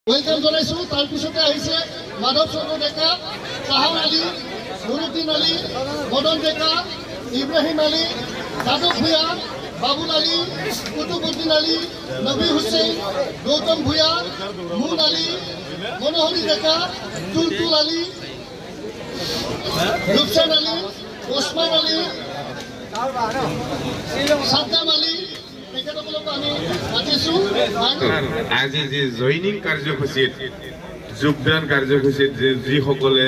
Welcome জনাইছো। তাৰ পিছতে আহিছে মাধৱ চন্দ্ৰ ডেকা, চাহাব আলী, নুৰুদ্দিন আলী, মদন ডেকা, ইব্ৰাহিম আলী, যাদৱ ভূঞা, বাবুল আলী, কুতুবুদ্দিন আলী, নবী হুছেইন, গৌতম ভূঞা, মুন আলী, মনোহৰী ডেকা, তুলতুল আলী, ৰূপচান আলী, ওসমান আলী, সাদ্দাম আলী, আজি যি জইনিং কাৰ্যসূচীত যোগদান কাৰ্যসূচীত যিসকলে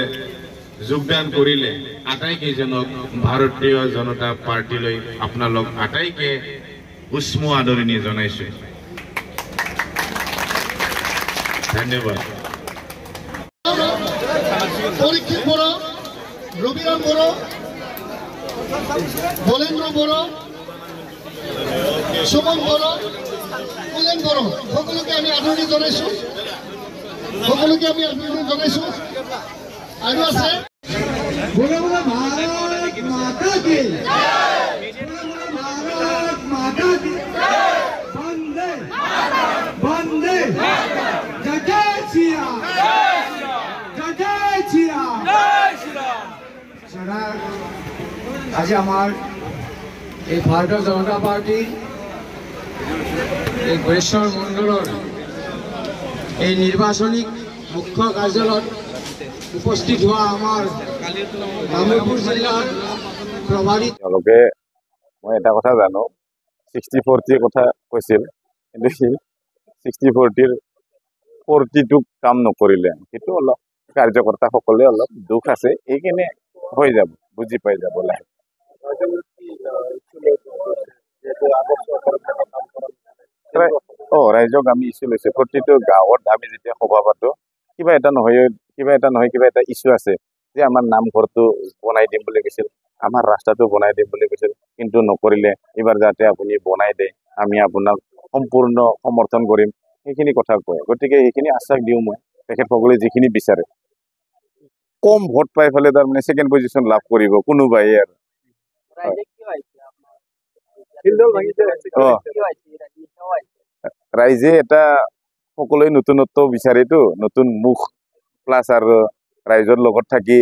যোগদান কৰিলে আটাইকেইজনক ভাৰতীয় জনতা পাৰ্টিলৈ আপোনালোক আটাইকে উষ্ম আদৰণি জনাইছো। ধন্যবাদ। পৰীক্ষিত বড়ো, ৰবিৰাম বড়ো, বলেন্দ্ৰ বড়ো, সুমন বড়ো, কুলেন বড়ো, সকলোকে আমি আদৰণি জনাইছো। আৰু আছে আজি আমাৰ এই ভাৰতীয় জনতা পাৰ্টিৰ এই গড়েশ্বৰ মণ্ডলৰ এই নিৰ্বাচনী মুখ্য কাৰ্যালয়ত উপস্থিত হোৱা আমাৰ কামৰূপ জিলাৰ প্ৰভাৰীত মই এটা কথা জানো, 60-40 কথা কৈছিল, কিন্তু 60-40ৰ 40টো কাম নকৰিলে, সেইটো অলপ কাৰ্যকৰ্তাসকলে অলপ দুখ আছে। এইখিনি হৈ যাব, বুজি পাই যাব লাগে। ৰাইজক আমি ইছ্যু লৈছো। প্ৰতিটো গাঁৱত আমি যেতিয়া সভা পাতো, কিবা এটা ইছ্যু আছে যে আমাৰ নামঘৰটো বনাই দিম বুলি কৈছিল, আমাৰ ৰাস্তাটো বনাই দিম বুলি কৈছিল, কিন্তু নকৰিলে। এইবাৰ যাতে আপুনি বনাই দিয়ে, আমি আপোনাক সম্পূৰ্ণ সমৰ্থন কৰিম, সেইখিনি কথা কয়। গতিকে সেইখিনি আশ্বাস দিওঁ মই। তেখেতসকলে যিখিনি বিচাৰে, কম ভোট পাই পেলাই তাৰমানে ছেকেণ্ড পজিশ্যন লাভ কৰিব কোনোবাই আৰু। ৰাইজে এটা সকলোৱে নতুনত্ব বিচাৰেতো, নতুন মুখ প্লাছ আৰু ৰাইজৰ লগত থাকি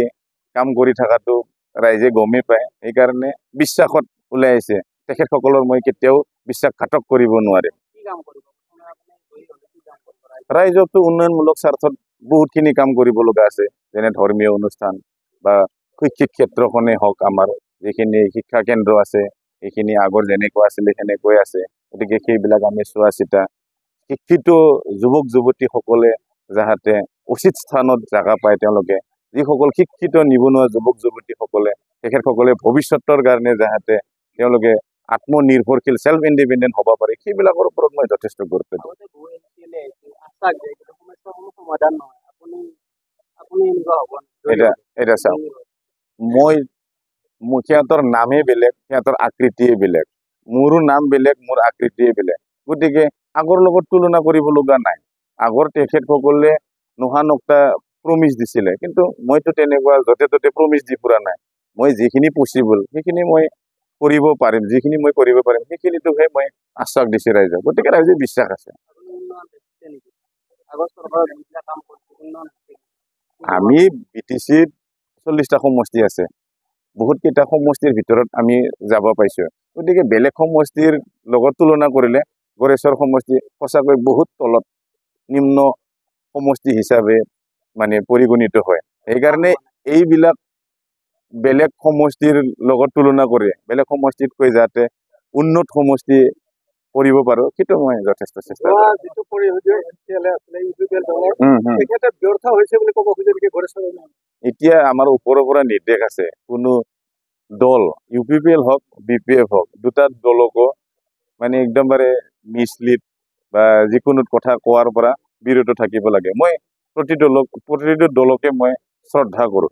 কাম কৰি থকাটো ৰাইজে গমেই পায়। সেইকাৰণে বিশ্বাসত ওলাই আহিছে। তেখেতসকলৰ মই কেতিয়াও বিশ্বাসঘাতক কৰিব নোৱাৰিম। ৰাইজকতো উন্নয়নমূলক স্বাৰ্থত বহুতখিনি কাম কৰিব লগা আছে, যেনে ধৰ্মীয় অনুষ্ঠান বা শৈক্ষিক ক্ষেত্ৰখনেই হওক, আমাৰ যিখিনি শিক্ষা কেন্দ্ৰ আছে সেইখিনি আগৰ যেনেকুৱা আছিলে সেনেকৈ আছে। গতিকে সেইবিলাক আমি চোৱা চিতা, শিক্ষিত যুৱক যুৱতীসকলে যাতে উচিত স্থানত জাগা পায়, তেওঁলোকে যিসকল শিক্ষিত নিবনুৱা যুৱক যুৱতীসকলে তেখেতসকলে ভৱিষ্যতৰ কাৰণে যাতে তেওঁলোকে আত্মনিৰ্ভৰশীল সেল্ফ ইণ্ডিপেণ্ডেণ্ট হ'ব পাৰে, সেইবিলাকৰ ওপৰত মই যথেষ্ট গুৰুত্ব দিওঁ। এটা চাওক, মই সিহঁতৰ নামেই বেলেগ, সিহঁতৰ আকৃতিয়ে বেলেগ, মোৰো নাম বেলেগ, মোৰ আকৃতিয়ে বেলেগ। গতিকে আগৰ লগত তুলনা কৰিব লগা নাই। আগৰ তেখেতসকলে নোহা নক্তা প্ৰমিচ দিছিলে, কিন্তু মইতো তেনেকুৱা য'তে ত'তে প্ৰমিচ দি ফুৰা নাই। মই যিখিনি পচিবল সেইখিনি মই কৰিব পাৰিম, যিখিনি মই কৰিব পাৰিম সেইখিনিটোহে মই আশ্বাস দিছো ৰাইজক। গতিকে ৰাইজে বিশ্বাস আছে। আমি BTCত 40টা সমষ্টি আছে, বহুত কেইটা সমষ্টিৰ ভিতৰত আমি যাব পাইছো। গতিকে বেলেগ সমষ্টিৰ লগত তুলনা কৰিলে গড়েশ্বৰ সমষ্টি সঁচাকৈ বহুত তলত, নিম্ন সমষ্টি হিচাপে মানে পৰিগণিত হয়। সেইকাৰণে এইবিলাক বেলেগ সমষ্টিৰ লগত তুলনা কৰি বেলেগ সমষ্টিতকৈ যাতে উন্নত সমষ্টি কৰিব পাৰো, সেইটো মই যথেষ্ট চেষ্টা কৰিম। এতিয়া আমাৰ ওপৰৰ পৰা নিৰ্দেশ আছে, কোনো দল UPPL হওক BPF হওক, দুটা দলকো মানে একদমবাৰে মিছলিড বা যিকোনো কথা কোৱাৰ পৰা বিৰত থাকিব লাগে। মই প্ৰতিটো দলকে মই শ্ৰদ্ধা কৰোঁ।